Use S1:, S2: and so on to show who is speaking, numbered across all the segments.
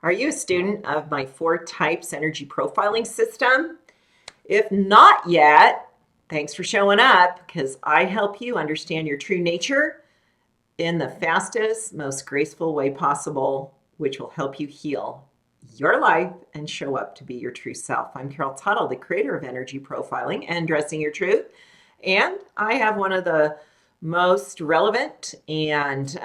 S1: Are you a student of my 4 types energy profiling system? If not yet, thanks for showing up because I help you understand your true nature in the fastest, most graceful way possible, which will help you heal your life and show up to be your true self. I'm Tuttle, the creator of energy profiling and dressing your truth. And I have one of the most relevant and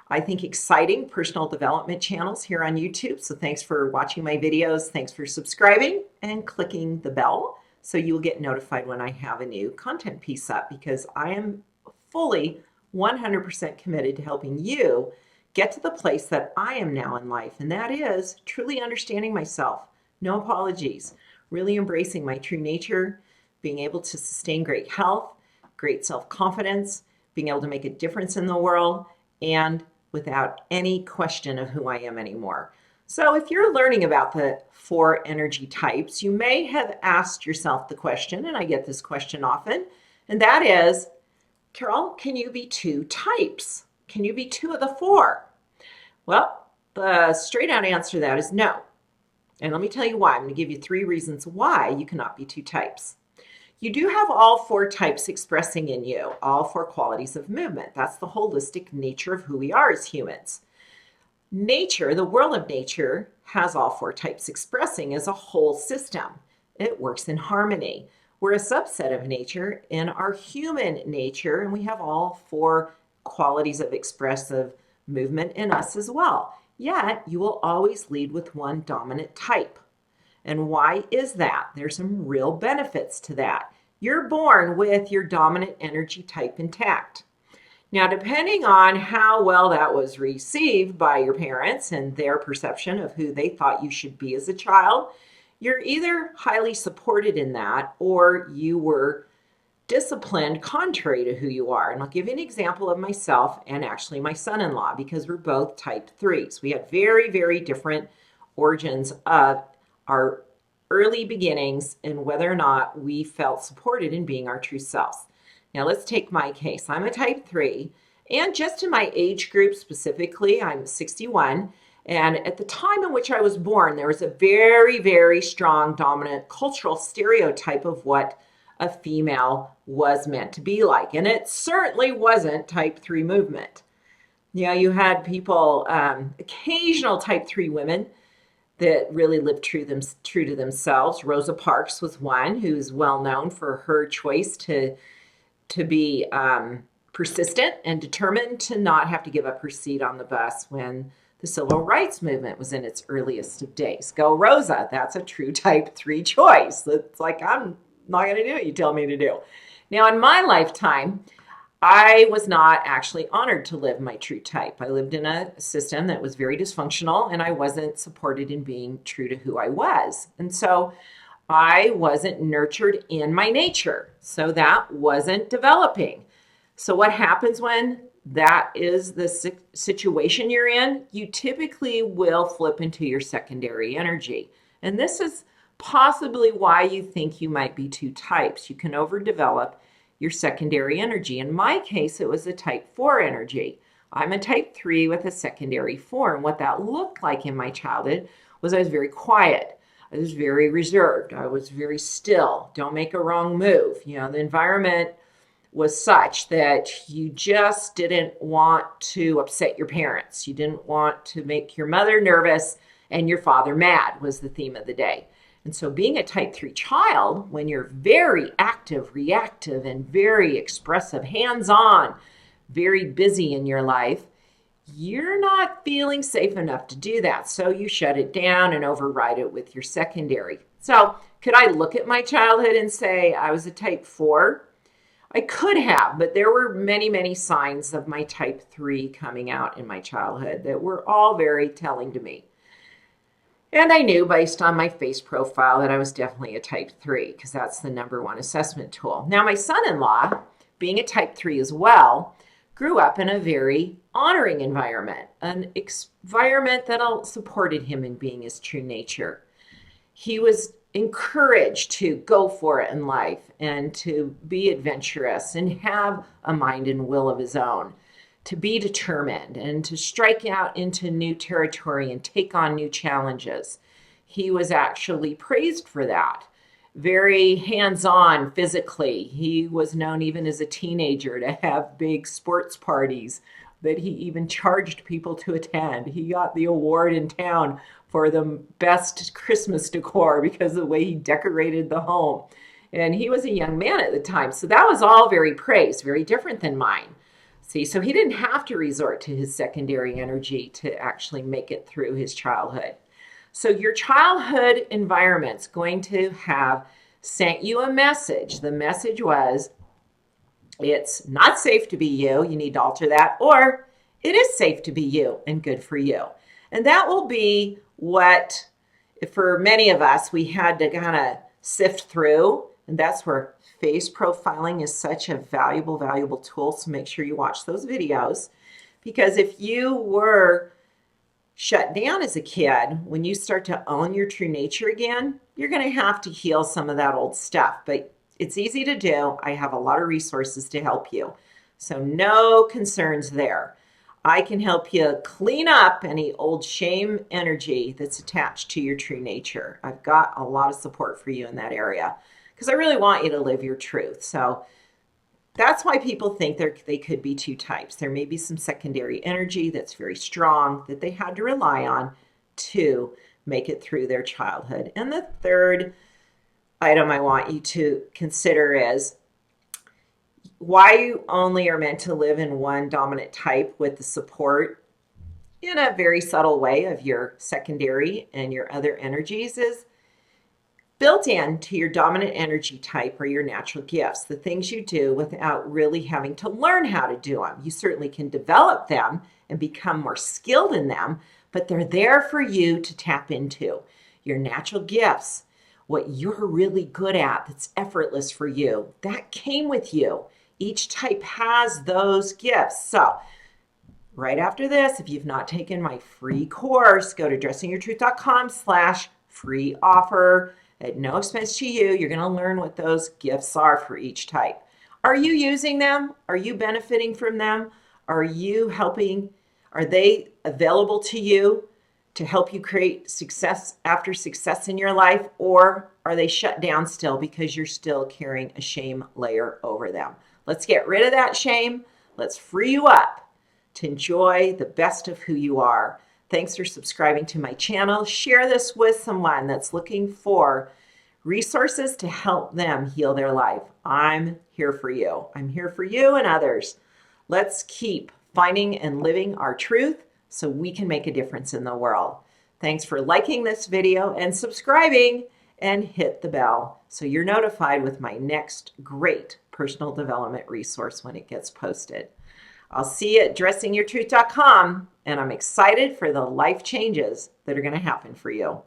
S1: I think exciting personal development channels here on YouTube. So thanks for watching my videos. Thanks for subscribing and clicking the bell so you'll get notified when I have a new content piece up, because I am fully 100% committed to helping you get to the place that I am now in life, and that is truly understanding myself. No apologies. Really embracing my true nature, being able to sustain great health, great self-confidence, being able to make a difference in the world, and without any question of who I am anymore. So if you're learning about the 4 energy types, you may have asked yourself the question, and I get this question often, and that is, Carol, can you be 2 types? Can you be 2 of the 4? Well, the straight out answer to that is no. And let me tell you why. I'm going to give you 3 reasons why you cannot be 2 types. You do have all 4 types expressing in you, all 4 qualities of movement. That's the holistic nature of who we are as humans. Nature, the world of nature, has all 4 types expressing as a whole system. It works in harmony. We're a subset of nature in our human nature, and we have all 4 qualities of expressive movement in us as well. Yet, you will always lead with one dominant type. And why is that? There's some real benefits to that. You're born with your dominant energy type intact. Now, depending on how well that was received by your parents and their perception of who they thought you should be as a child, you're either highly supported in that or you were disciplined contrary to who you are. And I'll give you an example of myself and actually my son-in-law, because we're both type 3s. We had very, very different origins of our early beginnings and whether or not we felt supported in being our true selves. Now let's take my case. I'm a type 3, and just in my age group specifically, I'm 61. And at the time in which I was born, there was a very, very strong dominant cultural stereotype of what a female was meant to be like. And it certainly wasn't type 3 movement. You know, you had people, occasional type 3 women that really lived true to themselves. Rosa Parks was one who's well known for her choice to be persistent and determined to not have to give up her seat on the bus when the civil rights movement was in its earliest of days. Go Rosa. That's a true type 3 choice. It's like, I'm not going to do what you tell me to do. Now, in my lifetime, I was not actually honored to live my true type. I lived in a system that was very dysfunctional, and I wasn't supported in being true to who I was. And so I wasn't nurtured in my nature. So that wasn't developing. So what happens when that is the situation you're in? You typically will flip into your secondary energy. And this is possibly why you think you might be 2 types. You can overdevelop your secondary energy. In my case, it was a type 4 energy. I'm a type 3 with a secondary 4. And what that looked like in my childhood was I was very quiet. I was very reserved. I was very still. Don't make a wrong move. You know, the environment was such that you just didn't want to upset your parents. You didn't want to make your mother nervous and your father mad was the theme of the day. And so being a type 3 child, when you're very active, reactive, and very expressive, hands-on, very busy in your life, you're not feeling safe enough to do that. So you shut it down and override it with your secondary. So could I look at my childhood and say I was a type 4? I could have, but there were many, many signs of my type 3 coming out in my childhood that were all very telling to me. And I knew based on my face profile that I was definitely a type 3 because that's the #1 assessment tool. Now, my son-in-law, being a type 3 as well, grew up in a very honoring environment, an environment that supported him in being his true nature. He was encouraged to go for it in life and to be adventurous and have a mind and will of his own, to be determined and to strike out into new territory and take on new challenges. He was actually praised for that. Very hands-on physically. He was known even as a teenager to have big sports parties that he even charged people to attend. He got the award in town for the best Christmas decor because of the way he decorated the home. And he was a young man at the time. So that was all very praised, very different than mine. See, so he didn't have to resort to his secondary energy to actually make it through his childhood. So your childhood environment's going to have sent you a message. The message was, it's not safe to be you. You need to alter that. Or it is safe to be you and good for you. And that will be what, for many of us, we had to kind of sift through. And that's where face profiling is such a valuable, valuable tool. So make sure you watch those videos. Because if you were shut down as a kid, when you start to own your true nature again, you're going to have to heal some of that old stuff. But it's easy to do. I have a lot of resources to help you. So no concerns there. I can help you clean up any old shame energy that's attached to your true nature. I've got a lot of support for you in that area because I really want you to live your truth. So that's why people think they could be two types. There may be some secondary energy that's very strong that they had to rely on to make it through their childhood. And the third item I want you to consider is why you only are meant to live in one dominant type with the support in a very subtle way of your secondary and your other energies is built into your dominant energy type are your natural gifts, the things you do without really having to learn how to do them. You certainly can develop them and become more skilled in them, but they're there for you to tap into. Your natural gifts, what you're really good at, that's effortless for you, that came with you. Each type has those gifts. So right after this, if you've not taken my free course, go to dressingyourtruth.com/free offer. At no expense to you. You're going to learn what those gifts are for each type. Are you using them? Are you benefiting from them? Are you helping? Are they available to you to help you create success after success in your life? Or are they shut down still because you're still carrying a shame layer over them? Let's get rid of that shame. Let's free you up to enjoy the best of who you are. Thanks for subscribing to my channel. Share this with someone that's looking for resources to help them heal their life. I'm here for you. I'm here for you and others. Let's keep finding and living our truth so we can make a difference in the world. Thanks for liking this video and subscribing, and hit the bell so you're notified with my next great personal development resource when it gets posted. I'll see you at dressingyourtruth.com, and I'm excited for the life changes that are going to happen for you.